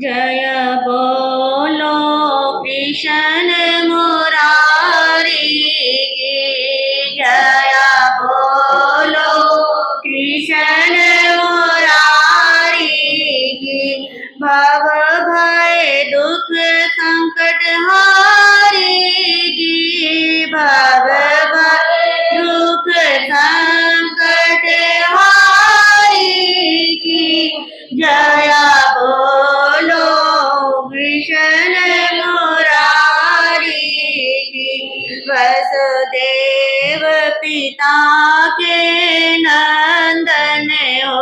जय बोलो कृष्ण मुरारी की जय बोलो कृष्ण मुरारी की भव भय दुख संकट हारी की भव भय दुख संकट हारी की जय बोलो कृष्ण मुरारी की वसुदेव पिता के नंदन हो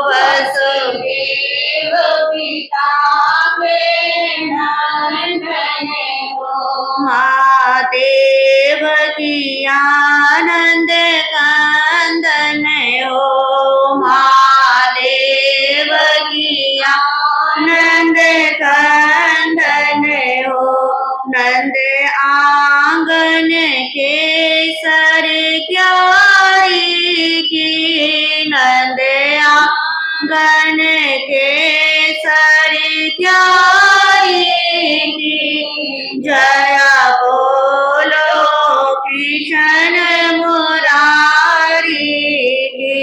वसुदेव पिता के नंदन हो महादेव की आनंद कंदन हो महादेव की आनंद कंदन हो नंद आंगन केसर क्यारी की नंद आंगन केसर क्यारी की जय बोलो कृष्ण मुरारी की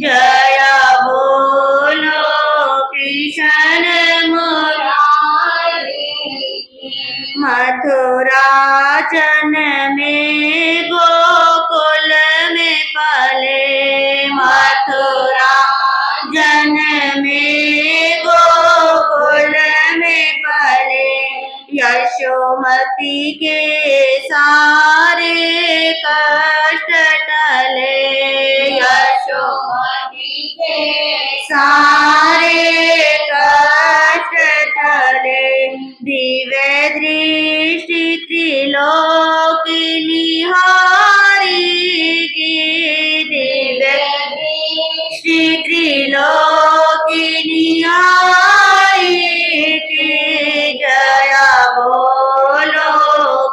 जय बोलो कृष्ण मुरारी मथुरा में गोकुल में पले मथुरा में गोकुल में पले यशोमती के सारे कष्ट टले यशोमती के सारे कष्ट टले दिव्य दृष्टि त्रिलोक निहारी की दिव्य दृष्टि त्रिलोक निहारी की जय बोलो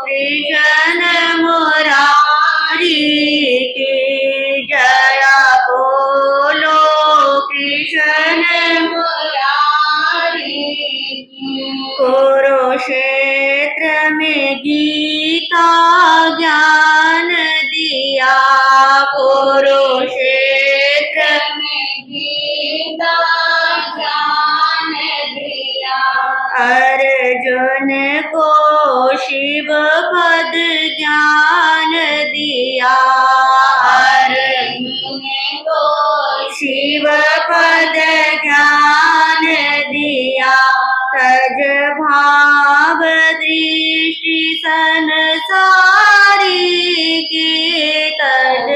कृष्ण मुरारी की जय बोलो कृष्ण मुरारी कुरुक्षेत्र में गीता ज्ञान दिया कुरुक्षेत्र में गीता ज्ञान दिया अर्जुन को शिव पद ज्ञान दिया अर्जुन को शिव पद ज्ञान दिया तज भाव दृष्टि संसारी की तज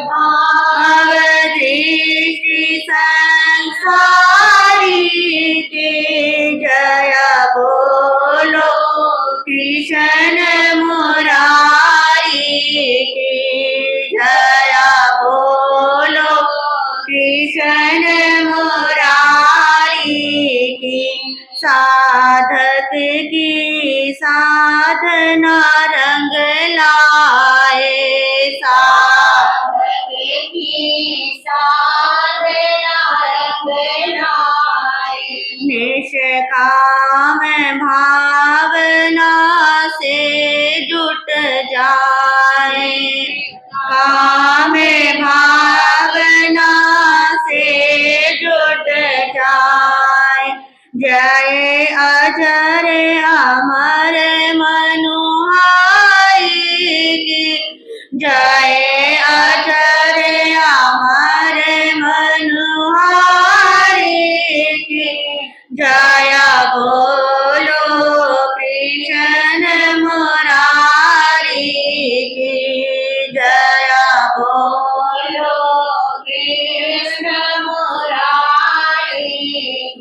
भाव दृष्टि संसारी की जय बोलो कृष्ण मुरारी की जय बोलो कृष्ण मुरारी की साधक की साधना रंग लाए साधक की साधना रंग लाए निष्काम भावना से जुट जाए काम भावना से जुट जाए जय अजर अमर मनुहारी की जय अजर अमर मनुहारी की जय बोलो कृष्ण मुरारी की जय बोलो कृष्ण मुरारी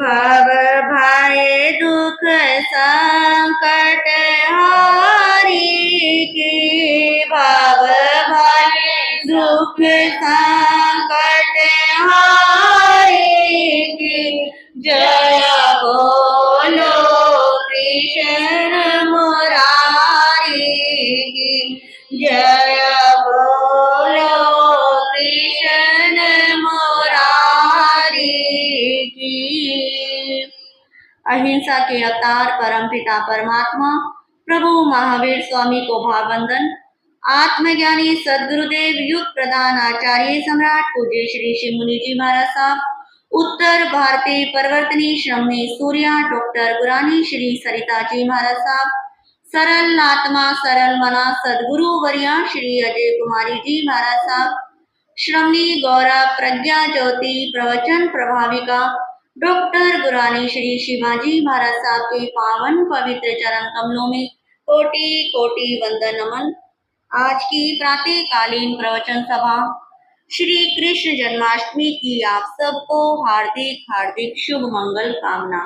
भव भय दुख संकट हारी की भव भय दुख संकट हारी की जय बोलो अहिंसा के अवतार परमपिता परमात्मा प्रभु महावीर स्वामी को भाववंदन। आत्मज्ञानी सदगुरुदेव युग प्रधान आचार्य सम्राट पूज्य श्री शिव मुनि जी महाराज साहब, उत्तर भारतीय परिवर्तनी श्रमणी सूर्या डॉक्टर गुरानी श्री सरिता जी महाराज साहब, सरल आत्मा सरल मना सदगुरु वर्या श्री अजय कुमारी जी महाराज साहब, श्रमणी गौरव प्रज्ञा ज्योति प्रवचन प्रभाविका डॉक्टर गुरानी श्री शिवाजी महाराज साहब के पावन पवित्र चरण कमलों में कोटि कोटि वंदन नमन। आज की प्रातःकालीन प्रवचन सभा श्री कृष्ण जन्माष्टमी की आप सबको हार्दिक हार्दिक शुभ मंगल कामना।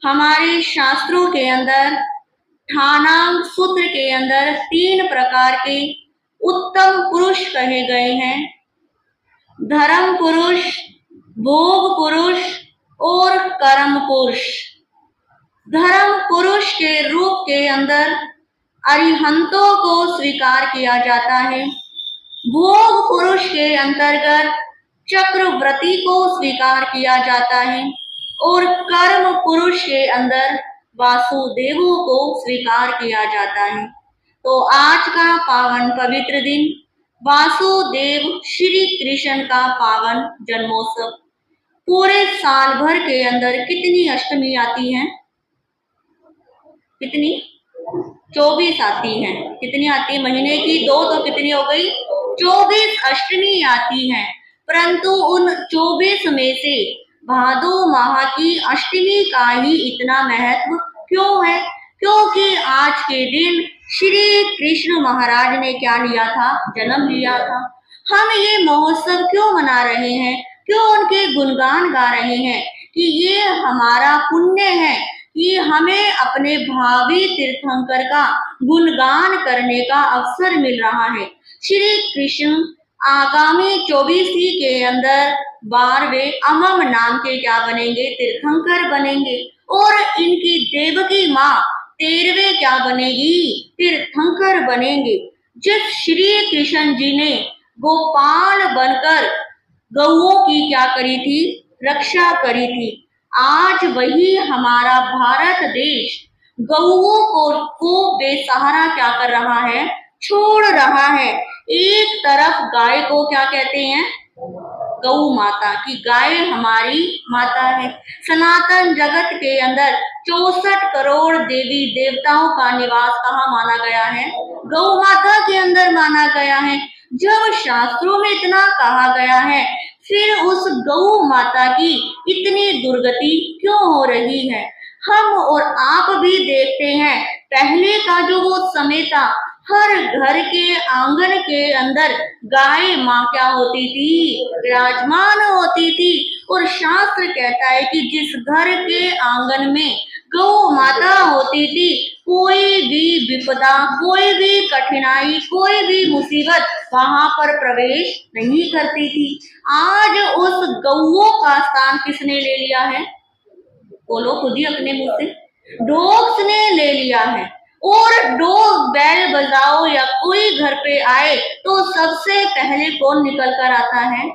हमारे शास्त्रों के अंदर ठाणांग सूत्र के अंदर 3 प्रकार के उत्तम पुरुष कहे गए हैं, धर्म पुरुष, भोग पुरुष और कर्म पुरुष। धर्म पुरुष के रूप के अंदर अरिहंतों को स्वीकार किया जाता है, भोग पुरुष के अंतर्गत चक्रवर्ती को स्वीकार किया जाता है और कर्म पुरुष के अंदर वासुदेवों को स्वीकार किया जाता है। तो आज का पावन पवित्र दिन वासुदेव श्री कृष्ण का पावन जन्मोत्सव। पूरे साल भर के अंदर कितनी अष्टमी आती हैं? कितनी? 24 आती हैं। कितनी आती है? महीने की 2 तो कितनी हो गई? 24 अष्टमी आती हैं। परंतु उन 24 में से भादो माह की अष्टमी का ही इतना महत्व क्यों है? क्योंकि आज के दिन श्री कृष्ण महाराज ने क्या लिया था? जन्म लिया था। हम ये महोत्सव क्यों मना रहे हैं? क्यों उनके गुणगान गा रहे हैं? कि ये हमारा पुण्य है कि हमें अपने भावी तीर्थंकर का गुणगान करने का अवसर मिल रहा है। श्री कृष्ण आगामी 24 के अंदर 12वें अमम नाम के क्या बनेंगे? तीर्थंकर बनेंगे। और इनकी देवकी माँ 13वें क्या बनेगी? तीर्थंकर बनेंगे। जिस श्री कृष्ण जी ने गोपाल बनकर गौओं की क्या करी थी? रक्षा करी थी। आज वही हमारा भारत देश गौओं को बेसहारा क्या कर रहा है? छोड़ रहा है। एक तरफ गाय को क्या कहते हैं? गौ माता, की गाय हमारी माता है। सनातन जगत के अंदर 64 करोड़ देवी देवताओं का निवास कहाँ माना गया है? गौ माता के अंदर माना गया है। जब शास्त्रों में इतना कहा गया है, फिर उस गौ माता की इतनी दुर्गति क्यों हो रही है? हम और आप भी देखते हैं, पहले का जो वो समय था, हर घर के आंगन के अंदर गाय माँ क्या होती थी? विराजमान होती थी। और शास्त्र कहता है कि जिस घर के आंगन में गौ माता होती थी, कोई भी विपदा, कोई भी कठिनाई, कोई भी मुसीबत वहां पर प्रवेश नहीं करती थी। आज उस गौओं का स्थान किसने ले लिया है? बोलो खुद ही अपने मुंह से। डॉग्स ने ले लिया है। और डॉग बेल बजाओ या कोई घर पे आए तो सबसे पहले कौन निकल कर आता है?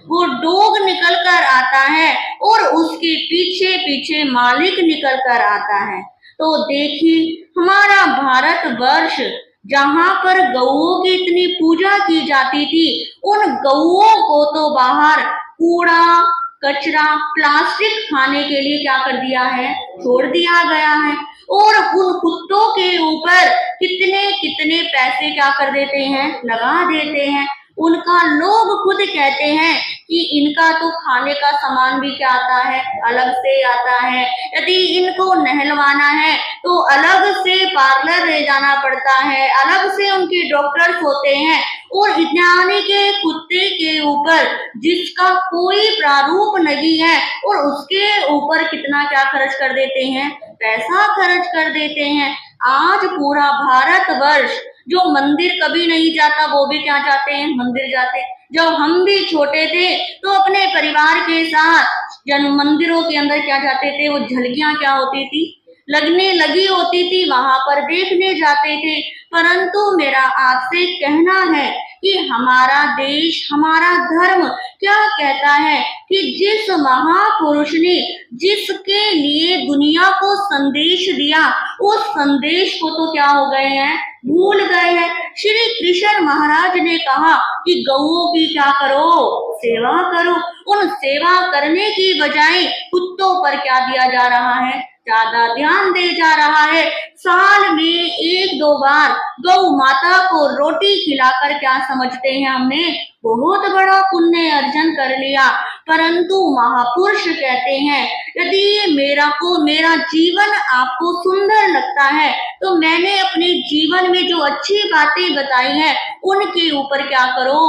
वो डॉग निकल कर आता है और उसके पीछे पीछे मालिक निकल कर आता है। तो देखिए, हमारा भारत वर्ष जहाँ पर गौओं की इतनी पूजा की जाती थी, उन गौओं को तो बाहर कूड़ा कचरा प्लास्टिक खाने के लिए क्या कर दिया है? छोड़ दिया गया है। और उन कुत्तों के ऊपर कितने कितने पैसे क्या कर देते हैं? लगा देते हैं। उनका लोग खुद कहते हैं कि इनका तो खाने का सामान भी क्या आता है? अलग से आता है। यदि इनको नहलवाना है तो अलग से पार्लर ले जाना पड़ता है, अलग से उनके डॉक्टर्स होते हैं। और यानी के कुत्ते के ऊपर जिसका कोई प्रारूप नहीं है और उसके ऊपर कितना क्या खर्च कर देते हैं? पैसा खर्च कर देते हैं। आज पूरा भारतवर्ष जो मंदिर कभी नहीं जाता, वो भी क्या जाते हैं? मंदिर जाते हैं। जब हम भी छोटे थे तो अपने परिवार के साथ जन मंदिरों के अंदर क्या जाते थे? वो झलकियां क्या होती थी? लगने लगी होती थी, वहां पर देखने जाते थे। परंतु मेरा आपसे कहना है कि हमारा देश, हमारा धर्म क्या कहता है कि जिस महापुरुष ने जिसके लिए दुनिया को संदेश दिया, उस संदेश को तो क्या हो गए हैं, भूल गए हैं। श्री कृष्ण महाराज ने कहा कि गौओं की क्या करो, सेवा करो। उन सेवा करने की बजाय कुत्तों पर क्या दिया जा रहा है, ज्यादा ध्यान दे जा रहा है। साल में एक दो बार गौ माता को रोटी खिलाकर क्या समझते हैं, हमने बहुत बड़ा पुण्य अर्जन कर लिया। परंतु महापुरुष कहते हैं यदि मेरा जीवन आपको सुंदर लगता है तो मैंने अपने जीवन में जो अच्छी बातें बताई हैं उनके ऊपर क्या करो,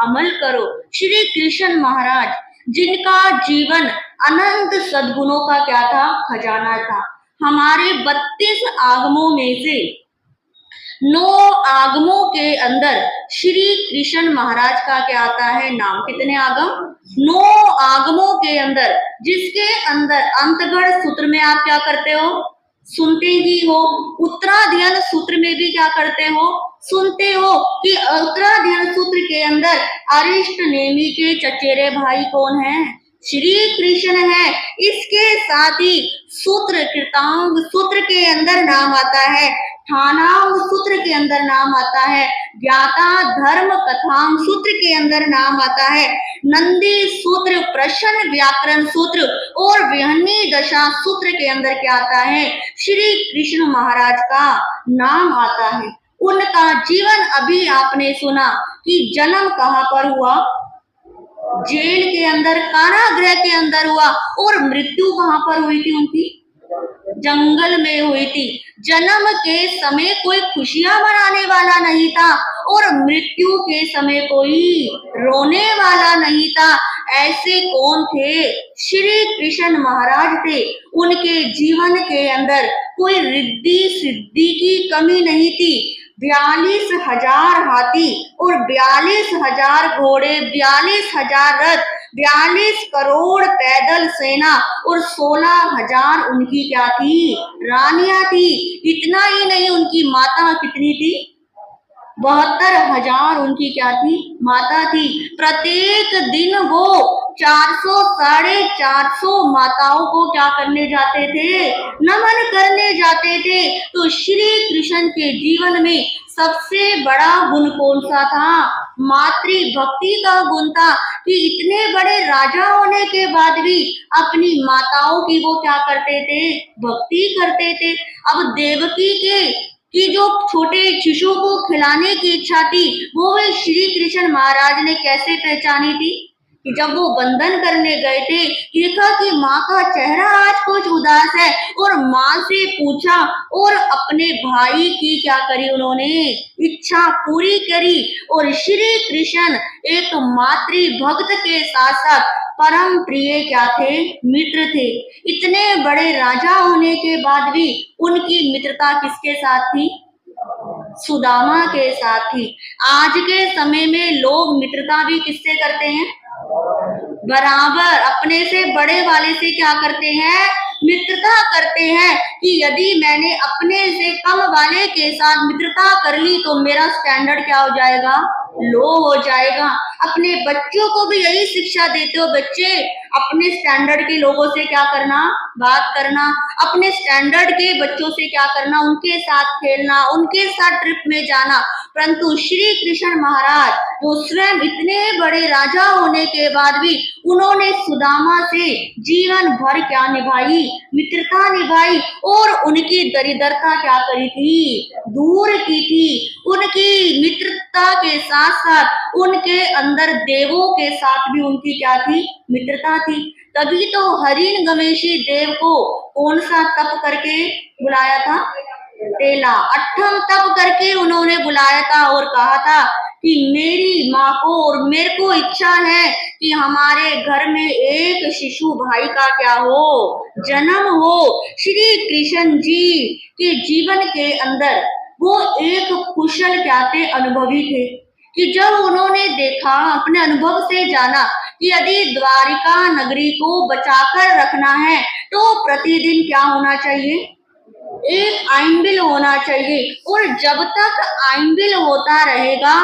अमल करो। श्री कृष्ण महाराज जिनका जीवन अनंत सद्गुणों का क्या था, खजाना था। हमारे 32 आगमों में से 9 आगमों के अंदर श्री कृष्ण महाराज का क्या आता है, नाम। कितने आगम, 9 आगमों के अंदर, जिसके अंदर अंतगढ़ सूत्र में आप क्या करते हो, सुनते ही हो। उत्तराध्ययन सूत्र में भी क्या करते हो, सुनते हो कि उत्तराध्ययन सूत्र के अंदर अरिष्ट नेमि के चचेरे भाई कौन है, श्री कृष्ण है। इसके साथ ही सूत्र कृतांग सूत्र के अंदर नाम आता है, ठानांग सूत्र के अंदर नाम आता है, ज्ञाता धर्म कथांग सूत्र के अंदर नाम आता है, नंदी सूत्र, प्रश्न व्याकरण सूत्र और विहन्नी दशा सूत्र के अंदर क्या आता है, श्री कृष्ण महाराज का नाम आता है। उनका जीवन अभी आपने सुना कि जन्म कहाँ पर हुआ, जेल के अंदर, कारागृह के अंदर हुआ। और मृत्यु कहाँ पर हुई थी उनकी, जंगल में हुई थी। जन्म के समय कोई खुशियां मनाने वाला नहीं था और मृत्यु के समय कोई रोने वाला नहीं था। ऐसे कौन थे, श्री कृष्ण महाराज थे। उनके जीवन के अंदर कोई रिद्धि सिद्धि की कमी नहीं थी। 42,000 हाथी और 42,000 घोड़े, 42,000 रथ, 42 करोड़ पैदल सेना और 16,000 उनकी क्या थी, रानियां थी। इतना ही नहीं, उनकी माता कितनी थी, 72,000 उनकी क्या थी, माता थी। प्रत्येक दिन वो 400 450 माताओं को क्या करने जाते थे, नमन करने जाते थे। तो श्री कृष्ण के जीवन में सबसे बड़ा गुण कौन सा था, मातृ भक्ति का गुण था कि इतने बड़े राजा होने के बाद भी अपनी माताओं की वो क्या करते थे, भक्ति करते थे। अब देवकी की जो छोटे शिशु को खिलाने की इच्छा थी, वो श्री कृष्ण महाराज ने कैसे पहचानी थी कि जब वो वंदन करने गए थे, देखा कि माँ का चेहरा आज कुछ उदास है और माँ से पूछा और अपने भाई की क्या करी, उन्होंने इच्छा पूरी करी। और श्री कृष्ण एक मातृ भक्त के साथ साथ परम प्रिय क्या थे, मित्र थे। इतने बड़े राजा होने के बाद भी उनकी मित्रता किसके साथ थी, सुदामा के साथ थी। आज के समय में लोग मित्रता भी किससे करते हैं, बराबर अपने से बड़े वाले से क्या करते हैं, मित्रता करते हैं कि यदि मैंने अपने से कम वाले के साथ मित्रता कर ली तो मेरा स्टैंडर्ड क्या हो जाएगा, लो हो जाएगा। अपने बच्चों को भी यही शिक्षा देते हो, बच्चे अपने स्टैंडर्ड के लोगों से क्या करना, बात करना, अपने स्टैंडर्ड के बच्चों से क्या करना, उनके साथ खेलना, उनके साथ ट्रिप में जाना। परंतु श्री कृष्ण महाराज जो स्वयं इतने बड़े राजा होने के बाद भी उन्होंने सुदामा से जीवन भर क्या निभाई, मित्रता निभाई और उनकी दरिद्रता क्या करी थी, दूर की थी। उनकी मित्रता के साथ साथ उनके अंदर देवों के साथ भी उनकी क्या थी, मित्रता थी। तभी तो हरिण गमेशी देव को कौन सा तप करके बुलाया था, तेला अट्ठम तप करके उन्होंने बुलाया था और कहा था कि मेरी माँ को और मेरे को इच्छा है कि हमारे घर में एक शिशु भाई का क्या हो, जन्म हो। श्री कृष्ण जी के जीवन के अंदर वो एक कुशल क्या थे, अनुभवी थे कि जब उन्होंने देखा, अपने अनुभव से जाना कि यदि द्वारिका नगरी को बचाकर रखना है तो प्रतिदिन क्या होना चाहिए, एक आइंबिल होना चाहिए। और जब तक आइंबिल होता रहेगा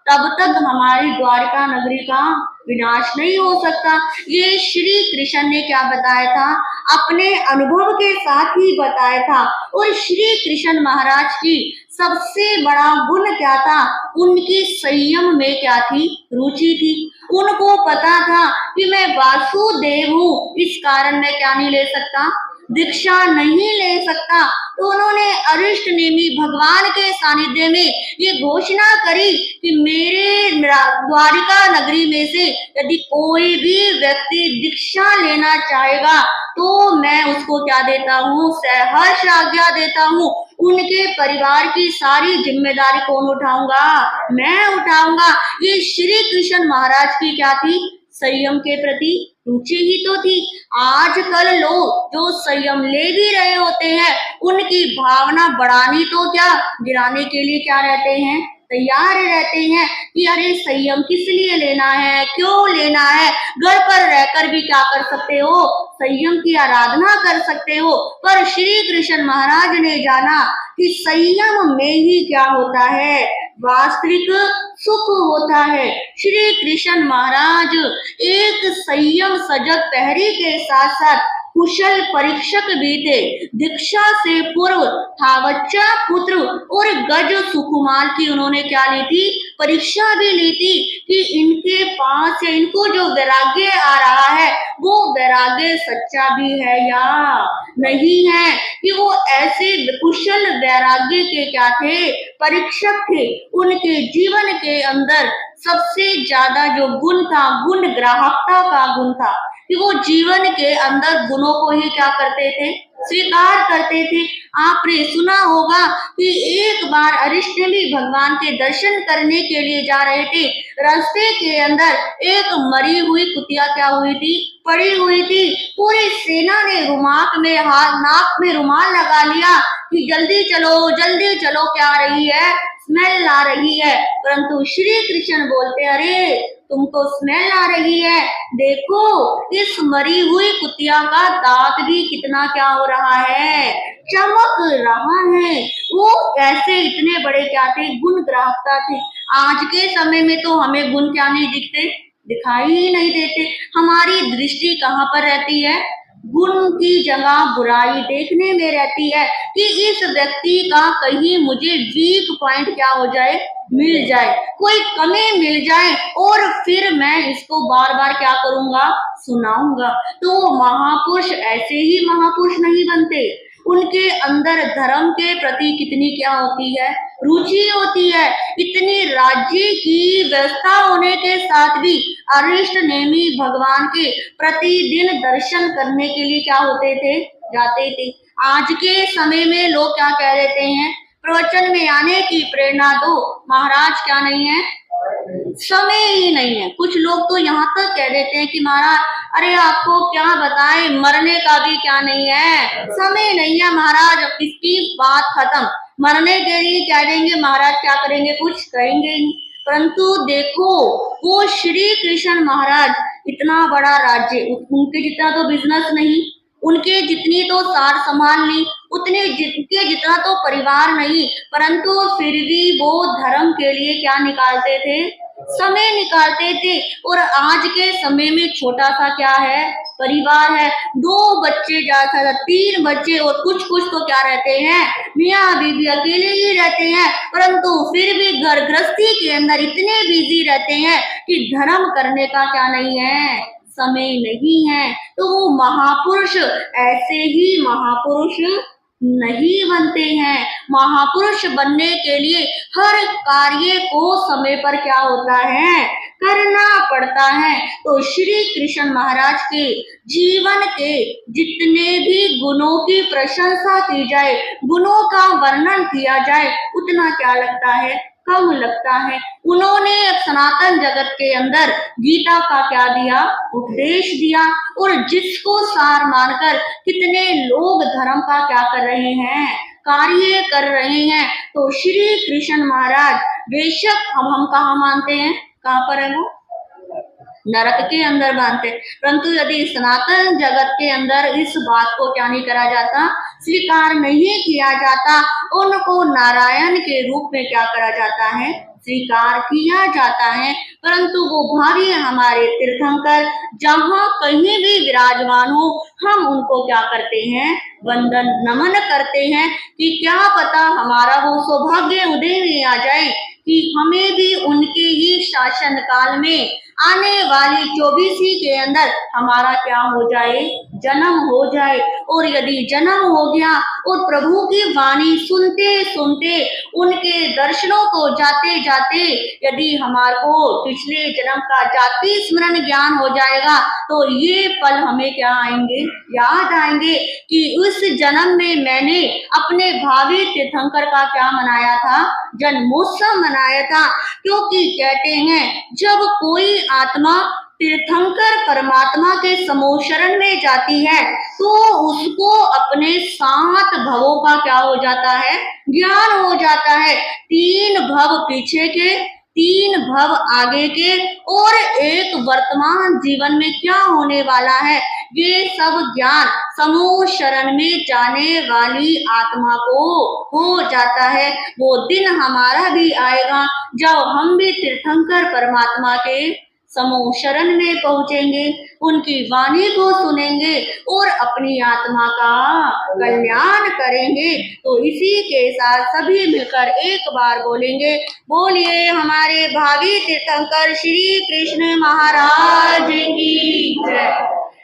तब तक हमारी द्वारिका नगरी का विनाश नहीं हो सकता। ये श्री कृष्ण ने क्या बताया था, अपने अनुभव के साथ ही बताया था। और श्री कृष्ण महाराज की सबसे बड़ा गुण क्या था, उनकी संयम में क्या थी, रुचि थी। उनको पता था कि मैं वासुदेव हूँ, इस कारण मैं क्या नहीं ले सकता, दीक्षा नहीं ले सकता। तो उन्होंने अरिष्ट नेमी भगवान के सानिध्य में ये घोषणा करी कि मेरे द्वारिका नगरी में से यदि कोई भी व्यक्ति दीक्षा लेना चाहेगा तो मैं उसको क्या देता हूँ, सहर्ष आज्ञा देता हूँ। उनके परिवार की सारी जिम्मेदारी कौन उठाऊंगा, मैं उठाऊंगा। ये श्री कृष्ण महाराज की क्या थी, संयम के प्रति रुचि ही तो थी। आजकल लोग जो संयम ले भी रहे होते हैं, उनकी भावना बढ़ानी तो क्या, गिराने के लिए क्या रहते हैं, तैयार रहते हैं कि अरे संयम किस लिए लेना है, क्यों लेना है, घर पर रहकर भी क्या कर सकते हो, संयम की आराधना कर सकते हो। पर श्री कृष्ण महाराज ने जाना कि संयम में ही क्या होता है, वास्तविक सुख होता है। श्री कृष्ण महाराज एक संयम सजग प्रहरी के साथ साथ कुशल परीक्षक भी थे। दीक्षा से पूर्व थावच्चा पुत्र और गज सुकुमार की उन्होंने क्या ली थी, परीक्षा भी ली थी कि इनके पास से इनको जो वैराग्य आ रहा है वो वैराग्य सच्चा भी है या नहीं है, कि वो ऐसे कुशल वैराग्य के क्या थे, परीक्षक थे। उनके जीवन के अंदर सबसे ज्यादा जो गुण था, गुण ग्राहकता का गुण था, कि वो जीवन के अंदर गुणों को ही क्या करते थे, स्वीकार करते थे। आपने सुना होगा कि एक बार अरिष्टनेमी भगवान के दर्शन करने के लिए जा रहे थे, रास्ते के अंदर एक मरी हुई कुतिया क्या हुई थी, पड़ी हुई थी। पूरी सेना ने रुमाल में हाथ, नाक में रुमाल लगा लिया कि जल्दी चलो क्या आ रही है, स्मेल आ रही है। परंतु श्री कृष्ण बोलते अरे तुमको स्मेल आ रही है, देखो इस मरी हुई कुतिया का दांत भी कितना क्या हो रहा है, चमक रहा है। वो ऐसे इतने बड़े क्या थे, गुण ग्राहकता थे। आज के समय में तो हमें गुण क्या नहीं दिखते, दिखाई ही नहीं देते। हमारी दृष्टि कहाँ पर रहती है, गुण की जगह बुराई देखने में रहती है कि इस व्यक्ति का कहीं मुझे वीक पॉइंट क्या हो जाए, मिल जाए, कोई कमी मिल जाए और फिर मैं इसको बार बार क्या करूंगा, सुनाऊंगा। तो महापुरुष ऐसे ही महापुरुष नहीं बनते, उनके अंदर धर्म के प्रति कितनी क्या होती है, रुचि होती है। इतनी राज्य की व्यवस्था होने के साथ भी अरिष्ट नेमी भगवान के प्रतिदिन दर्शन करने के लिए क्या होते थे, जाते थे। आज के समय में लोग क्या कह देते हैं, प्रवचन में आने की प्रेरणा दो, महाराज क्या नहीं है, समय ही नहीं है। कुछ लोग तो यहाँ तक कह देते हैं कि महाराज अरे आपको क्या बताएं, मरने का भी क्या नहीं है, समय नहीं है महाराज, इसकी बात खत्म। मरने के लिए कह देंगे, महाराज क्या करेंगे, कुछ कहेंगे ही। परंतु देखो वो श्री कृष्ण महाराज इतना बड़ा राज्य, उनके जितना तो बिजनेस नहीं, उनके जितनी तो सार संभाल नहीं, उतने जिनके जितना तो परिवार नहीं, परंतु फिर भी वो धर्म के लिए क्या निकालते थे, समय निकालते थे। और आज के समय में छोटा सा क्या है, परिवार है, 2 बच्चे ज्यादा 3 बच्चे और कुछ तो क्या रहते हैं, मियाँ बीवी अकेले ही रहते हैं, परंतु फिर भी घर गृहस्थी के अंदर इतने बिजी रहते हैं कि धर्म करने का क्या नहीं है, समय नहीं है। तो वो महापुरुष ऐसे ही महापुरुष नहीं बनते हैं। महापुरुष बनने के लिए हर कार्य को समय पर क्या होता है, करना पड़ता है। तो श्री कृष्ण महाराज के जीवन के जितने भी गुणों की प्रशंसा की जाए, गुणों का वर्णन किया जाए, उतना क्या लगता है, कम लगता है। उन्होंने सनातन जगत के अंदर गीता का क्या दिया, उपदेश दिया, और जिसको सार मानकर कितने लोग धर्म का क्या कर रहे हैं, कार्य कर रहे हैं। तो श्री कृष्ण महाराज बेशक हम कहाँ मानते हैं, कहाँ पर है वो, नरक के अंदर मानते, परंतु यदि सनातन जगत के अंदर इस बात को क्या नहीं करा जाता, स्वीकार नहीं किया जाता, उनको नारायण के रूप में क्या करा जाता है, स्वीकार किया जाता है, परंतु वो भावी हमारे तीर्थंकर जहाँ कहीं भी विराजमान हो, हम उनको क्या करते हैं, वंदन नमन करते हैं कि क्या पता हमारा वो सौभाग्य उदय में आ जाए कि हमें भी उनके ही शासन काल में आने वाली 24 के अंदर हमारा क्या हो जाए, जन्म हो जाए। और यदि जन्म हो गया और प्रभु की वाणी सुनते सुनते उनके दर्शनों को जाते जाते यदि हमारे को पिछले जन्म का जाति स्मरण ज्ञान हो जाएगा, तो ये पल हमें क्या आएंगे, याद आएंगे कि उस जन्म में मैंने अपने भावी तीर्थंकर का क्या मनाया था, जन्मोत्सव मनाया था। क्योंकि कहते हैं जब कोई आत्मा तीर्थंकर परमात्मा के समूह शरण में जाती है तो उसको अपने 7 भवों का क्या हो जाता है, ज्ञान हो जाता है। 3 भव पीछे के, 3 भव आगे के और एक वर्तमान जीवन में क्या होने वाला है, ये सब ज्ञान समूह शरण में जाने वाली आत्मा को हो जाता है। वो दिन हमारा भी आएगा जब हम भी तीर्थंकर परमात्मा के समूह शरण में पहुंचेंगे, उनकी वाणी को सुनेंगे और अपनी आत्मा का कल्याण करेंगे। तो इसी के साथ सभी मिलकर एक बार बोलेंगे, बोलिए हमारे भावी तीर्थंकर श्री कृष्ण महाराज की जय।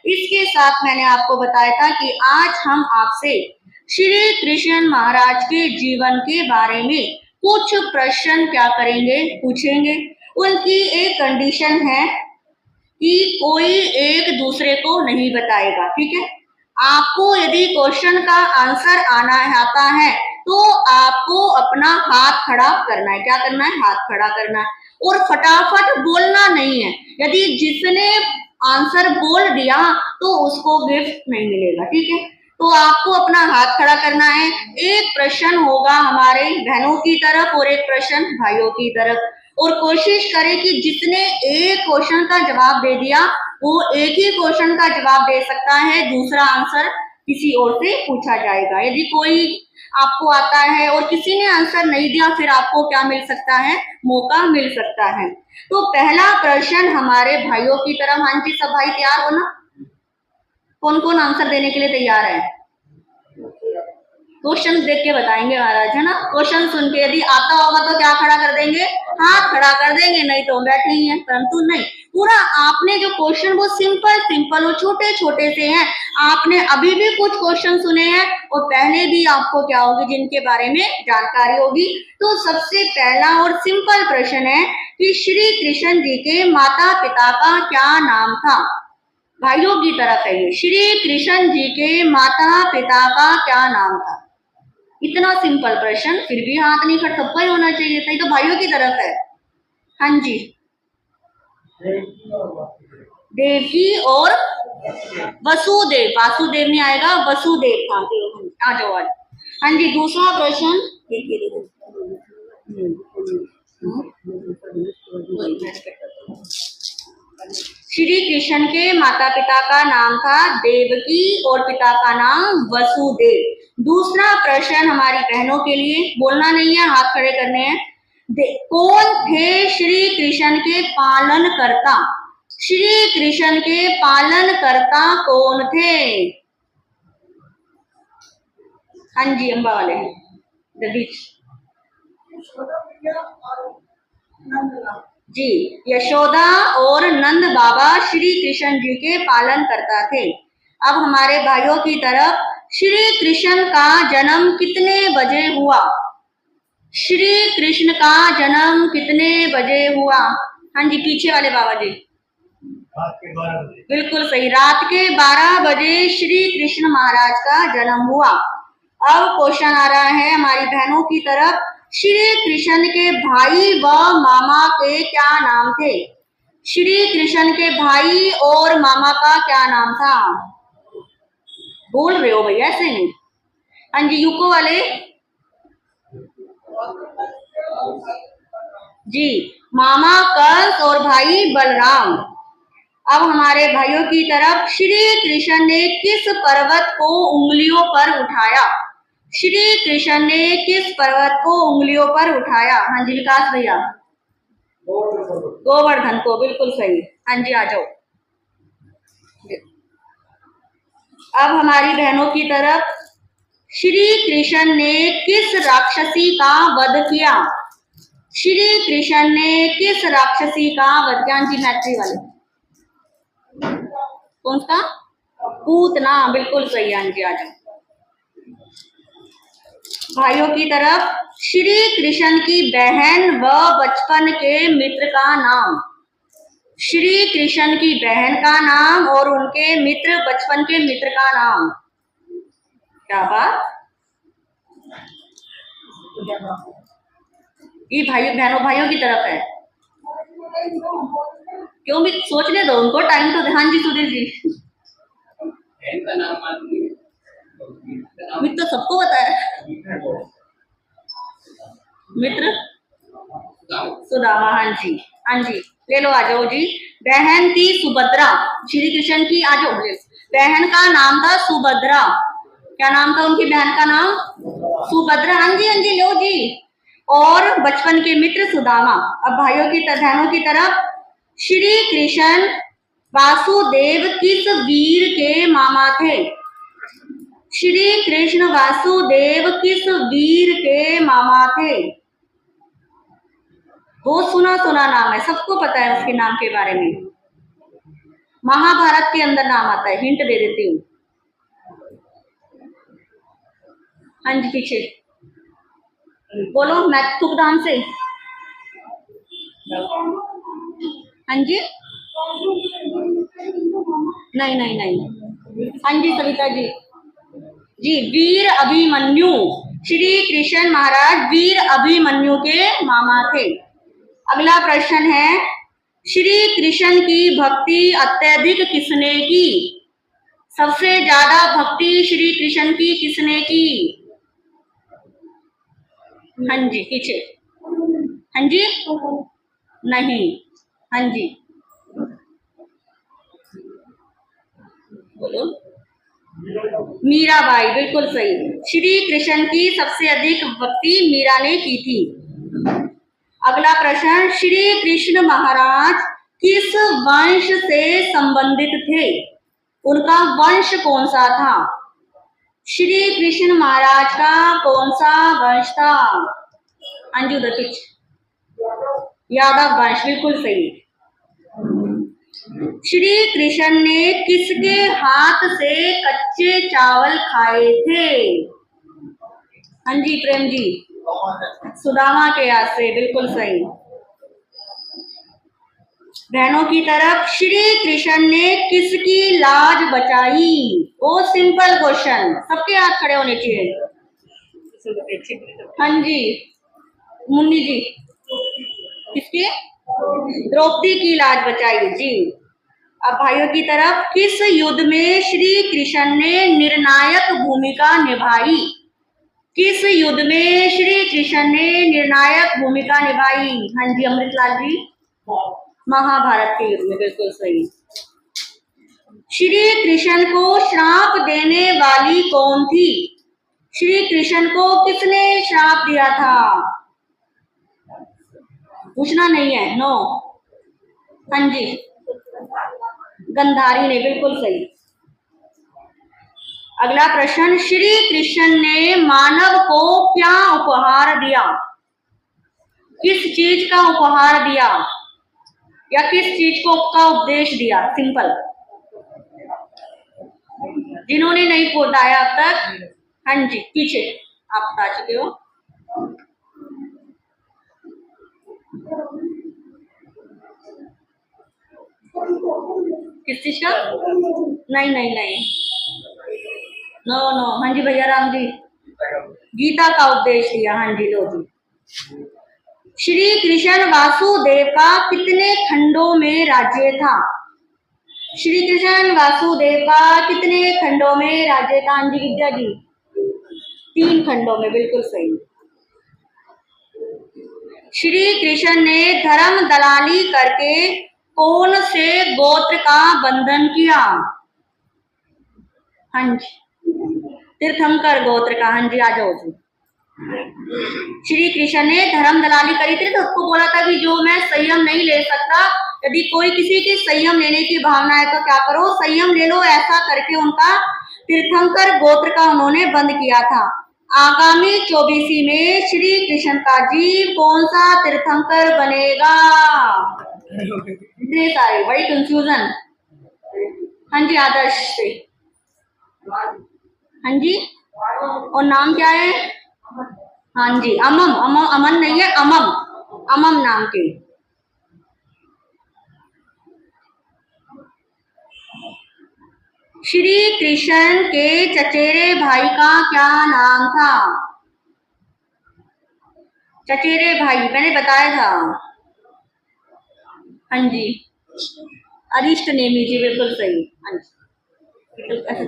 इसके साथ मैंने आपको बताया था कि आज हम आपसे श्री कृष्ण महाराज के जीवन के बारे में कुछ प्रश्न क्या करेंगे, पूछेंगे। उनकी एक कंडीशन है कि कोई एक दूसरे को नहीं बताएगा, ठीक है। आपको यदि क्वेश्चन का आंसर आता है तो आपको अपना हाथ खड़ा करना है। क्या करना है, हाथ खड़ा करना है और फटाफट बोलना नहीं है। यदि जिसने आंसर बोल दिया तो उसको गिफ्ट नहीं मिलेगा, ठीक है। तो आपको अपना हाथ खड़ा करना है। एक प्रश्न होगा हमारे बहनों की तरफ और एक प्रश्न भाइयों की तरफ, और कोशिश करें कि जिसने एक क्वेश्चन का जवाब दे दिया वो एक ही क्वेश्चन का जवाब दे सकता है, दूसरा आंसर किसी और से पूछा जाएगा। यदि कोई आपको आता है और किसी ने आंसर नहीं दिया, फिर आपको क्या मिल सकता है, मौका मिल सकता है। तो पहला प्रश्न हमारे भाइयों की तरफ। हाँ जी, सब भाई तैयार हो ना? कौन कौन आंसर देने के लिए तैयार है? क्वेश्चन देख के बताएंगे महाराज, है ना। क्वेश्चन सुन के यदि आता होगा तो क्या खड़ा कर देंगे, हाथ खड़ा कर देंगे, नहीं तो बैठे ही हैं। परंतु नहीं, पूरा आपने जो क्वेश्चन वो सिंपल और छोटे छोटे से हैं। आपने अभी भी कुछ क्वेश्चन सुने हैं और पहले भी आपको क्या होगी, जिनके बारे में जानकारी होगी। तो सबसे पहला और सिंपल प्रश्न है कि श्री कृष्ण जी के माता पिता का क्या नाम था। भाइयों की तरफ है ये, श्री कृष्ण जी के माता पिता का क्या नाम था। इतना सिंपल प्रश्न, फिर भी हाथ नहीं खड़ा, सबका ही होना चाहिए था। ये तो भाइयों की तरफ है। हाँ जी, देवकी और वसुदेव। वासुदेव नहीं आएगा, वसुदेव था। आ जाओ आज। हाँ जी, दूसरा प्रश्न। श्री कृष्ण के माता पिता का नाम था देवकी और पिता का नाम वसुदेव। दूसरा प्रश्न हमारी बहनों के लिए, बोलना नहीं है, हाथ खड़े करने हैं। कौन थे श्री कृष्ण के पालन करता? श्री कृष्ण के पालन करता कौन थे? हाँ जी, अम्बा वाले जी, यशोदा और नंद बाबा श्री कृष्ण जी के पालन करता थे। अब हमारे भाइयों की तरफ, श्री कृष्ण का जन्म कितने बजे हुआ? श्री कृष्ण का जन्म कितने बजे हुआ? हाँ जी, पीछे वाले बाबा जी। रात के 12 बजे। बिल्कुल सही, रात के 12 बजे श्री कृष्ण महाराज का जन्म हुआ। अब क्वेश्चन आ रहा है हमारी बहनों की तरफ, श्री कृष्ण के भाई व मामा के क्या नाम थे? श्री कृष्ण के भाई और मामा का क्या नाम था? बोल रहे हो भैया, ऐसे नहीं। हाँ जी, यूको वाले जी, मामा कंस और भाई बलराम। अब हमारे भाइयों की तरफ, श्री कृष्ण ने किस पर्वत को उंगलियों पर उठाया? श्री कृष्ण ने किस पर्वत को उंगलियों पर उठाया? हाँ जी, विकास भैया। गोवर्धन को, बिल्कुल सही। हाँ जी, आ जाओ। अब हमारी बहनों की तरफ, श्री कृष्ण ने किस राक्षसी का वध किया? श्री कृष्ण ने किस राक्षसी का वध किया? जी मैत्री वाले, कौन सा? पूतना, बिल्कुल सही। हाँ जी, आ जाओ। भाइयों की तरफ, श्री कृष्ण की बहन व बचपन के मित्र का नाम। श्री कृष्ण की बहन का नाम और उनके मित्र, बचपन के मित्र का नाम। क्या बात? ये भाइयों बहनों भाइयों की तरफ है। क्यों भी सोचने दो उनको, टाइम तो। ध्यान जी, सुधीर जी। मित्र तो सबको पता है। मित्र सुदामा। हाँ जी, हाँ जी, ले लो, आ जाओ जी। बहन थी सुभद्रा, श्री कृष्ण की। आ जाओ। बहन का नाम था सुभद्रा। क्या नाम था उनकी बहन का नाम? सुभद्रा। हाँ जी, हाँ जी, लो जी। और बचपन के मित्र सुदामा। अब भाइयों की बहनों की तरफ, श्री कृष्ण वासुदेव किस वीर के मामा थे? श्री कृष्ण वासुदेव किस वीर के मामा थे? बहुत सुना सुना नाम है, सबको पता है उसके नाम के बारे में। महाभारत के अंदर नाम आता है, हिंट दे देती हूँ। हाँ जी, पीछे बोलो, मैं तुकदाम से। हाँ जी, नहीं नहीं नहीं। हाँ जी, सविता जी। जी, वीर अभिमन्यु। श्री कृष्ण महाराज वीर अभिमन्यु के मामा थे। अगला प्रश्न है, श्री कृष्ण की भक्ति अत्यधिक किसने की? सबसे ज्यादा भक्ति श्री कृष्ण की किसने की? हाँ जी, पीछे। हाँ जी, नहीं। हाँ जी, बोलो। मीराबाई, बिल्कुल सही। श्री कृष्ण की सबसे अधिक भक्ति मीरा ने की थी। अगला प्रश्न, श्री कृष्ण महाराज किस वंश से संबंधित थे? उनका वंश कौन सा था? श्री कृष्ण महाराज का कौन सा वंश था? हाँ जी, उधर कुछ। यादव वंश, बिल्कुल सही। श्री कृष्ण ने किसके हाथ से कच्चे चावल खाए थे? हाँ जी, प्रेम जी। सुदामा के हाथ से, बिल्कुल सही। बहनों की तरफ, श्री कृष्ण ने किसकी लाज बचाई? वो सिंपल क्वेश्चन, सबके हाथ खड़े होने चाहिए। हाँ जी, मुन्नी जी। किसकी? द्रौपदी की लाज बचाई जी। अब भाइयों की तरफ, किस युद्ध में श्री कृष्ण ने निर्णायक भूमिका निभाई? किस युद्ध में श्री कृष्ण ने निर्णायक भूमिका निभाई? हाँ जी, अमृतलाल जी। महाभारत के युद्ध में, बिल्कुल सही। श्री कृष्ण को श्राप देने वाली कौन थी? श्री कृष्ण को किसने श्राप दिया था? पूछना नहीं है, नो। हाँ जी, गंधारी ने, बिल्कुल सही। अगला प्रश्न, श्री कृष्ण ने मानव को क्या उपहार दिया? किस चीज का उपहार दिया या किस चीज को का उपदेश दिया? सिंपल, जिन्होंने नहीं बताया अब तक। हाँ जी, पीछे आप बता चुके हो। किस चीज का? नहीं नहीं नहीं, नो नो। हाँ जी, भैया राम जी। गीता का उपदेश दिया। हाँ जी, लो जी। श्री कृष्ण वासुदेव का कितने खंडों में राज्य था? श्री कृष्ण वासुदेव का कितने खंडों में राज्य था? हाँ जी, विद्या जी। 3 खंडों में, बिल्कुल सही। श्री कृष्ण ने धर्म दलाली करके कौन से गोत्र का बंधन किया? हाँ जी, तीर्थंकर गोत्र का। हाँ जी, आ जाओ जी। श्री कृष्ण ने धर्म दलाली करी थी, तो उसको बोला था कि जो मैं संयम नहीं ले सकता, यदि कोई किसी की संयम लेने की भावना है तो क्या करो, संयम ले लो। ऐसा करके उनका तीर्थंकर गोत्र का उन्होंने बंद किया था। आगामी 24वीं में श्री कृष्ण का जीव कौन सा तीर्थंकर बनेगा? इतने सारे, बड़ी कंफ्यूजन। हाँ जी, आदर्श से। हाँ जी, और नाम क्या है? हाँ जी, अमम। अमम, अमन नहीं है, अमम। अमम नाम के। श्री कृष्ण के चचेरे भाई का क्या नाम था? चचेरे भाई मैंने बताया था। हाँ जी, अरिष्ट नेमी जी, बिल्कुल सही। हाँ जी, ऐसे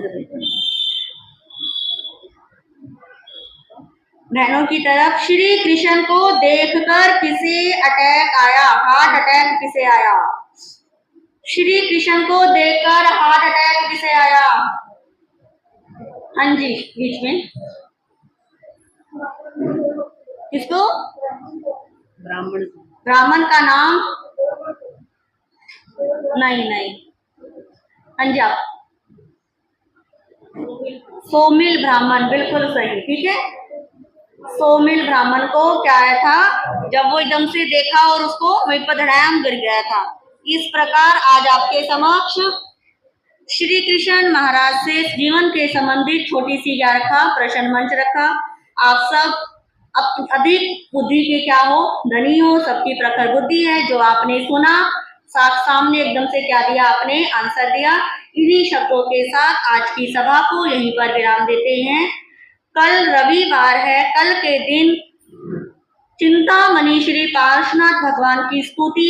बहनों की तरफ। श्री कृष्ण को देखकर किसे अटैक आया? हार्ट अटैक किसे आया? श्री कृष्ण को देखकर हार्ट अटैक किसे आया? हाँ जी, बीच में किसको? ब्राह्मण। ब्राह्मण का नाम? नहीं नहीं। हाँ जी, आप। सोमिल ब्राह्मण, बिल्कुल सही। ठीक है, सोमिल ब्राह्मण को क्या आया था, जब वो एकदम से देखा और उसको वहीं पर धड़ाम गिर गया था। इस प्रकार आज आपके समक्ष श्री कृष्ण महाराज से जीवन के संबंधित छोटी सी क्या रखा, प्रश्न मंच रखा। आप सब अधिक बुद्धि के क्या हो, धनी हो, सबकी प्रखर बुद्धि है। जो आपने सुना, सामने एकदम से क्या दिया, आपने आंसर दिया। इन्हीं शब्दों के साथ आज की सभा को यहीं पर विराम देते हैं। कल रविवार है, कल के दिन चिंतामणि श्री पार्श्वनाथ भगवान की स्तुति,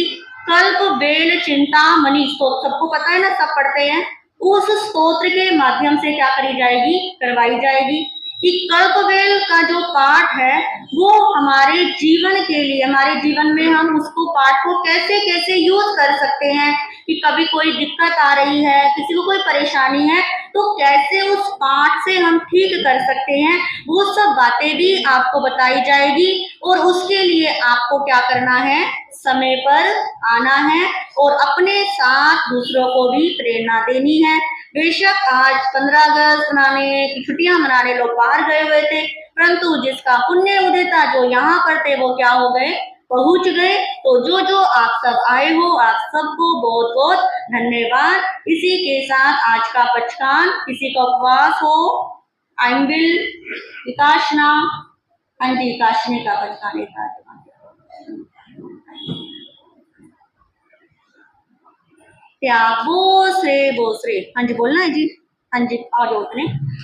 कल्प बेल चिंतामणि स्तोत्र, सबको पता है ना, सब पढ़ते हैं। उस स्तोत्र के माध्यम से क्या करी जाएगी, करवाई जाएगी कि कल्पवेल का जो पाठ है वो हमारे जीवन के लिए, हमारे जीवन में हम उसको पाठ को कैसे कैसे यूज कर सकते हैं, कि कभी कोई दिक्कत आ रही है, किसी को कोई परेशानी है, तो कैसे उस पाठ से हम ठीक कर सकते हैं, वो सब बातें भी आपको बताई जाएगी। और उसके लिए आपको क्या करना है, समय पर आना है और अपने साथ दूसरों को भी प्रेरणा देनी है। बेशक आज 15 अगस्त मनाने की छुट्टियां मनाने लोग बाहर गए हुए थे, परंतु जिसका पुण्य उदय था, जो यहाँ पर थे, वो क्या हो गए, पहुंच गए। तो जो जो आप सब आए हो, आप सबको बहुत बहुत धन्यवाद। इसी के साथ आज का पचकान, किसी का उपवास हो, आइंबिल विकासना, हाँ जी, काशने का पचकान बोसरे, हाँ जी, बोलना है जी। हाँ जी, और उठने।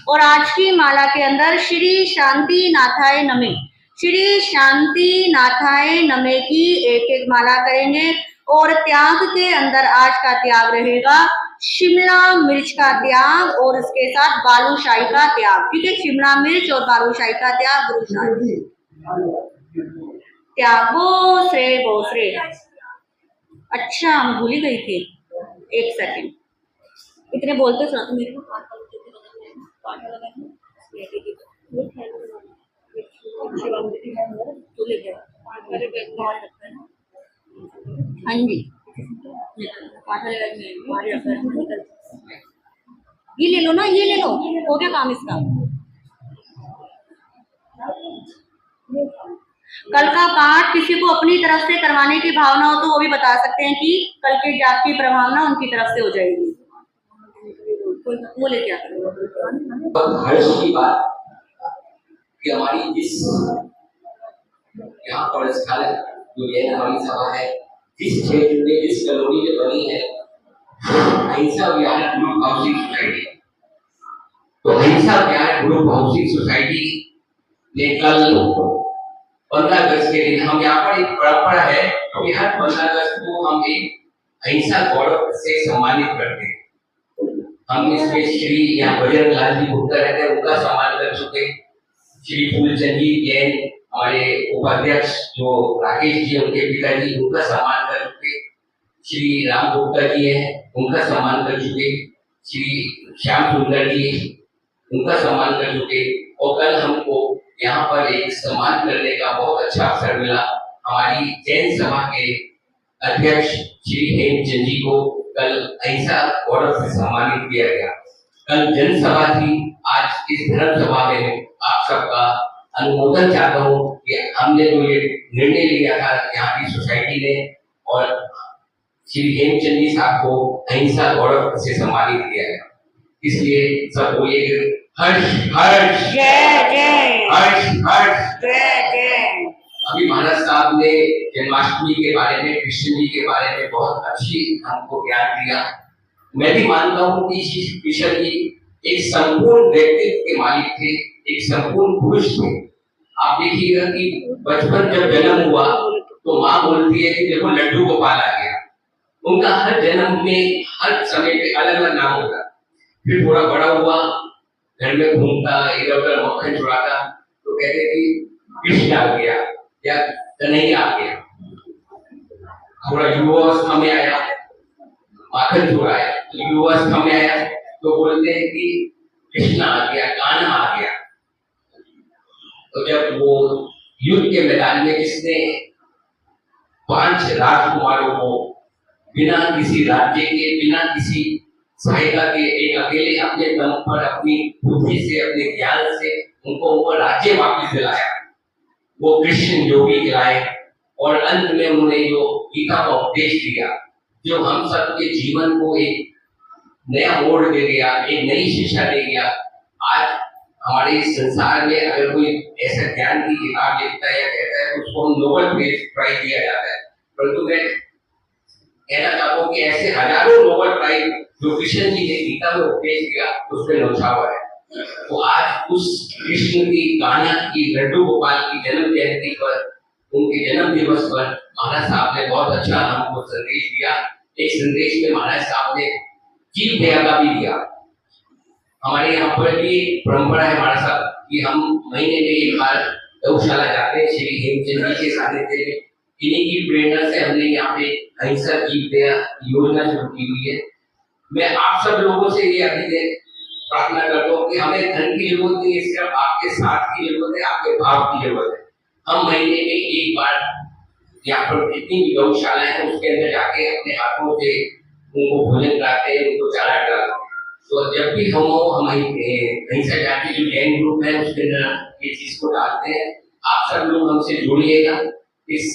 और आज की माला के अंदर श्री शांति नाथाय नमे, श्री शांति नाथाय नमे की एक एक माला करेंगे। और त्याग के अंदर आज का त्याग रहेगा शिमला मिर्च का त्याग और उसके साथ बालूशाही का त्याग। ठीक है, शिमला मिर्च और बालूशाही का त्याग, गुरु त्यागो श्रे बोसरे। अच्छा, मैं भूल ही गई थी, एक सेकंड। इतने बोलते सुना तो मेरे को हाँ जी, ये ले लो ना, ये ले लो, हो गया काम इसका। कल का पाठ किसी को अपनी तरफ से करवाने की भावना हो तो वो भी बता सकते हैं कि कल के जाप की प्रभावना उनकी तरफ से हो जाएगी। वो लेके हर्ष की बात कि हमारी जिस यहाँ पर स्थल जो ये हमारी सभा है, जिस क्षेत्र में, जिस कॉलोनी में बनी है, अहिंसा विहार ग्रुप हाउसिंग सोसाइटी, तो अहिंसा विहार ग्रुप हाउसिंग सोसाइटी ने कल 15 अगस्त के दिन, हम यहाँ पर एक परंपरा है कि हर 15 अगस्त को हम एक अहिंसा गौरव से सम्मानित करते हैं। हम इसमें श्री यहाँ बजरंग लाल जी गुप्ता रहते हैं, उनका सम्मान कर चुके। श्री फूलचंद जी जैन हमारे उपाध्यक्ष जो राकेश जी, उनके पिताजी, उनका सम्मान कर चुके। श्री राम गुप्ता जी हैं, उनका सम्मान कर चुके। श्री श्याम सुंदर जी, उनका सम्मान कर चुके। और कल हमको यहाँ पर एक सम्मान करने का बहुत अच्छा अवसर मिला। हमारी जैन सभा के अध्यक्ष श्री हेमचंद जी को कल अहिंसा गौरव से सम्मानित किया गया। कल जनसभा थी, आज इस धर्म सभा में आप सबका अनुमोदन चाहता हूँ कि हमने जो ये निर्णय लिया था यहाँ की सोसाइटी ने, और श्री हेमचंद जी साहब को अहिंसा गौरव से सम्मानित किया गया। इसलिए सब बोलिए हर्ष हर्ष जय जय, हर्ष हर्ष जय जय। अभी महाराज साहब ने जन्माष्टमी के बारे में, कृष्ण जी के बारे में बहुत अच्छी हमको ज्ञान दिया। मैं भी मानता हूँ कि श्री कृष्ण जी एक संपूर्ण व्यक्तित्व के मालिक थे, एक संपूर्ण पुरुष थे। आप देखिएगा कि बचपन जब जन्म हुआ तो माँ बोलती है कि देखो लड्डू गोपाल आ गया। उनका हर जन्म में हर समय पे अलग अलग नाम होता। फिर थोड़ा बड़ा हुआ, घर में घूमता, इधर उधर मक्खन चुराता, तो कहते कि कृष्ण आ गया या कन्हैया आ गया। थोड़ा युवावस्था में आया, माखन चुराया, तो युवावस्था में आया तो बोलते हैं कि कृष्ण आ गया, कान्हा आ गया। तो जब वो युद्ध के मैदान में जिसने 5 राजकुमारों को बिना किसी राज्य के, बिना किसी सहायता के, एक अकेले अपने दम पर, अपनी बुद्धि से, अपने ज्ञान से उनको वो राज्य वापस दिलाया, वो कृष्ण योगी कहलाए। और अंत में उन्होंने जो गीता का उपदेश दिया, जो हम सबके जीवन को एक नया मोड़ दे गया, एक नई शिक्षा दे गया। आज हमारे इस संसार में अगर कोई ऐसा ज्ञान की किताब लिखता है या कहता है तो उसको हम नोबेल प्राइज दिया जाता है, परंतु मैं कहना चाहता हूँ कि ऐसे हजारों नोबेल प्राइज जो कृष्ण जी ने गीता में उपदेश दिया उसमें न्यौछावर है। तो आज उस कृष्ण की, कान्हा की, लड्डू गोपाल की जन्म जयंती पर, उनके जन्म दिवस पर महाराज साहब ने बहुत अच्छा हमको संदेश दिया। एक संदेश में महाराज साहब ने जीव दया का भी दिया। हमारे यहाँ पर भी परंपरा है महाराज साहब कि हम महीने में एक बार गौशाला जाते हैं श्री हेमचंद जी के सानिध्य में। इन्हीं की प्रेरणा से हमने यहाँ पे अहिंसा जीव दया योजना शुरू की हुई है। मैं आप सब लोगों से ये अभी प्रार्थना करता हूँ कि हमें धन की जरूरत नहीं है, सिर्फ आपके साथ की जरूरत है, आपके भाव की जरूरत है। हम महीने में एक बार यहाँ पर जितनी भी गौशालाएं हैं उसके अंदर जाके अपने हाथों से उनको भोजन कराते हैं, उनको चारा डालते हैं। तो जब भी हम अहिंसा जाति जो जैन ग्रुप है उसके अंदर ये चीज को डालते हैं। आप सब लोग हमसे जुड़िएगा। इस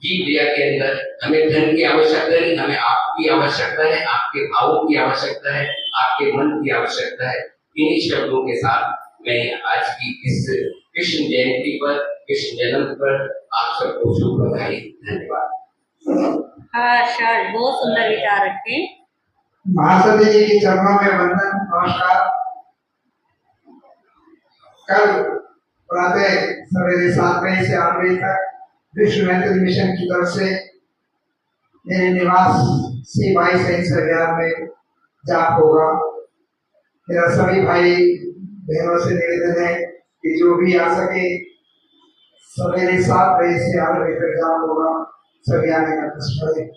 जीव दया के अंदर हमें धन की आवश्यकता नहीं, हमें आपकी आवश्यकता है, आपके भावों की आवश्यकता है, आपके मन की आवश्यकता है। इन्हीं शब्दों के साथ मैं आज की इस कृष्ण जयंती पर, कृष्ण जन्म पर आप सबको शुभ बधाई। धन्यवाद। बहुत सुंदर विचार रखे। महासती जी के चरणों में वंदन, नमस्कार। कल प्रातः सवेरे 7 बजे से 8 बजे तक विश्व मैत्री मिशन की तरफ से मेरे निवास C22 अहिंसा विहार में जाप होगा। मेरा सभी भाई बहनों से निवेदन है कि जो भी आ सके सवेरे 7 बजे से 8 बजे तक जाप होगा, सभी आने का कष्ट करें।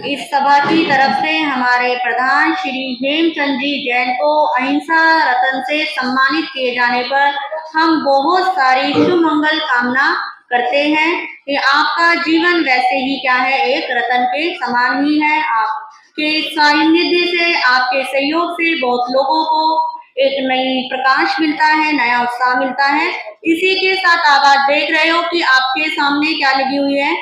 इस सभा की तरफ से हमारे प्रधान श्री हेमचंद जी जैन को अहिंसा रत्न से सम्मानित किए जाने पर हम बहुत सारी शुभ मंगल कामना करते हैं कि आपका जीवन वैसे ही क्या है, एक रत्न के समान ही है। आपके सानिध्य से, आपके सहयोग से बहुत लोगों को एक नई प्रकाश मिलता है, नया उत्साह मिलता है। इसी के साथ आप आज देख रहे हो कि आपके सामने क्या लगी हुई है,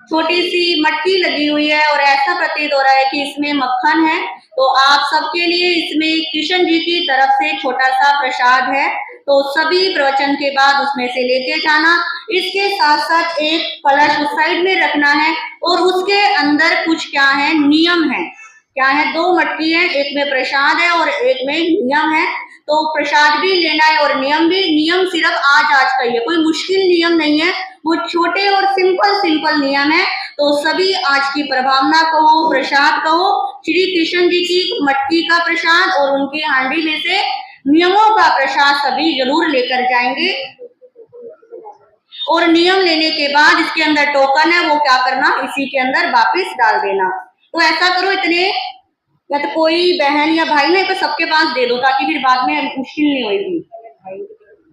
छोटी सी मटकी लगी हुई है और ऐसा प्रतीत हो रहा है कि इसमें मक्खन है। तो आप सबके लिए इसमें कृष्ण जी की तरफ से छोटा सा प्रसाद है, तो सभी प्रवचन के बाद उसमें से लेके जाना। इसके साथ साथ एक कलश उस साइड में रखना है और उसके अंदर कुछ क्या है, नियम है। क्या है, 2 मटकी है, एक में प्रसाद है और एक में नियम है। तो प्रसाद भी लेना है और नियम भी। नियम सिर्फ आज का ही है, कोई मुश्किल नियम नहीं है, वो छोटे और सिंपल नियम है। तो सभी आज की प्रभावना कहो, प्रसाद कहो, श्री कृष्ण जी की मटकी का प्रसाद और उनकी हांडी में से नियमों का प्रसाद सभी जरूर लेकर जाएंगे। और नियम लेने के बाद इसके अंदर टोकन है, वो क्या करना, इसी के अंदर वापस डाल देना। तो ऐसा करो, इतने या तो कोई बहन या भाई ना को सबके पास दे दो ताकि फिर बाद में मुश्किल नहीं होगी।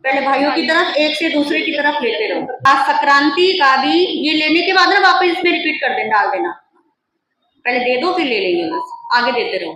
पहले भाइयों की तरफ एक से दूसरे की तरफ लेते रहो। आज संक्रांति का भी ये लेने के बाद ना वापस इसमें रिपीट कर देना, डाल देना, पहले दे दो फिर ले लेंगे, बस आगे देते रहो।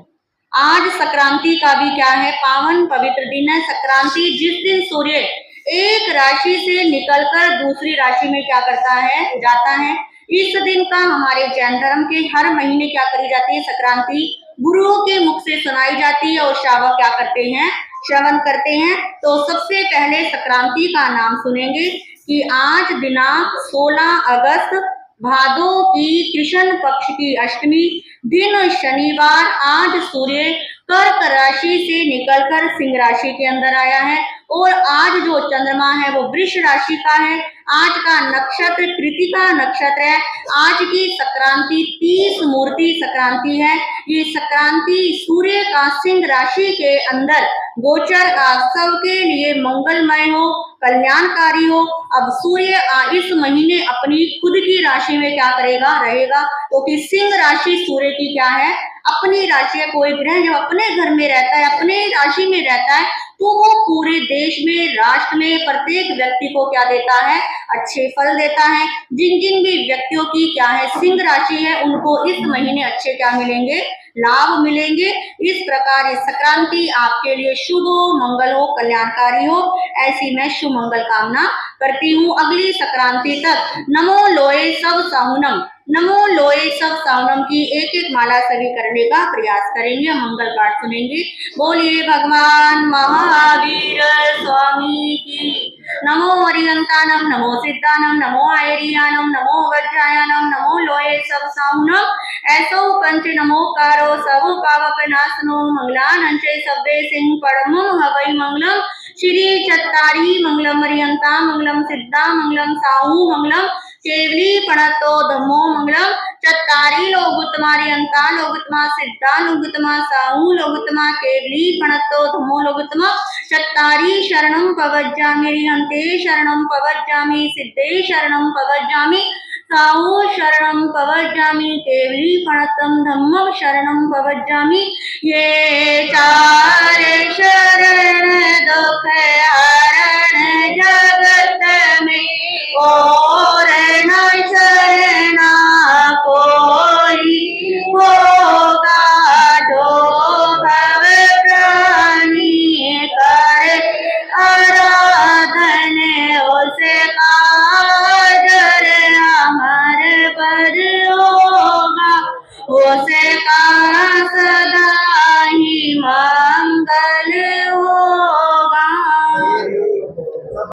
आज संक्रांति का भी क्या है, पावन पवित्र दिन है संक्रांति, जिस दिन सूर्य एक राशि से निकलकर दूसरी राशि में क्या करता है, जाता है। इस दिन का हमारे जैन धर्म के हर महीने क्या करी जाती है, संक्रांति गुरुओं के मुख से सुनाई जाती है और श्रावक क्या करते हैं, श्रवण करते हैं। तो सबसे पहले संक्रांति का नाम सुनेंगे कि आज दिनांक 16 अगस्त भादो की कृष्ण पक्ष की अष्टमी, दिन शनिवार, आज सूर्य कर्क राशि से निकलकर सिंह राशि के अंदर आया है और आज जो चंद्रमा है वो वृष राशि का है। आज का नक्षत्र कृतिका नक्षत्र है। आज की संक्रांति 30 मूर्ति संक्रांति है। ये संक्रांति सूर्य का सिंह राशि के अंदर गोचर आप सबके लिए मंगलमय हो, कल्याणकारी हो। अब सूर्य इस महीने अपनी खुद की राशि में क्या करेगा, रहेगा, क्योंकि सिंह राशि सूर्य की क्या है, अपनी राशि है। कोई ग्रह जब अपने घर में रहता है, अपने राशि में रहता है, तो वो पूरे देश में, राष्ट्र में प्रत्येक व्यक्ति को क्या देता है, अच्छे फल देता है। जिन जिन भी व्यक्तियों की क्या है, सिंह राशि है, उनको इस महीने अच्छे क्या मिलेंगे, लाभ मिलेंगे। इस प्रकार ये संक्रांति आपके लिए शुभ हो, मंगल हो, कल्याणकारी हो, ऐसी मैं शुभ मंगल कामना करती हूँ। अगली संक्रांति तक नमो लोए सब साहुनम, नमो लोए सब साहुनम की एक एक माला सभी करने का प्रयास करेंगे। मंगल पाठ सुनेंगे। बोलिए भगवान महावीर स्वामी की। नमो अरिहंतानम, नमो सिद्धानम, नमो आयरियानम, नमो वज्रायानम, नमो लोए सब साहुनम, ऐसो पंच नमोकारो सब पावक नाशनो, मंगलानंचे सब्बे सिंह परमं हवै मंगलम। श्री चत्तारी मंगलम अरिहंता मंगलम सिद्धा मंगलम साहू मंगलम, केवली प्रणतो धम्मो मंगलम। चत्तारी लोगुत्तमा अरिहंता लोगुत्तमा सिद्धा लोगुत्तमा साहू लोगुत्तमा, केवली प्रणतो धम्मो लोगुत्तमा। चत्तारी शरणं पवज्जामि अरिहन्ते शरणं पवज्जामि, सिद्धे शरणं पवज्जामि, साहू शरणं पवज्जामि, केवली प्रणतं धम्मं शरणं पवज्जामि। ये चार शरण दुख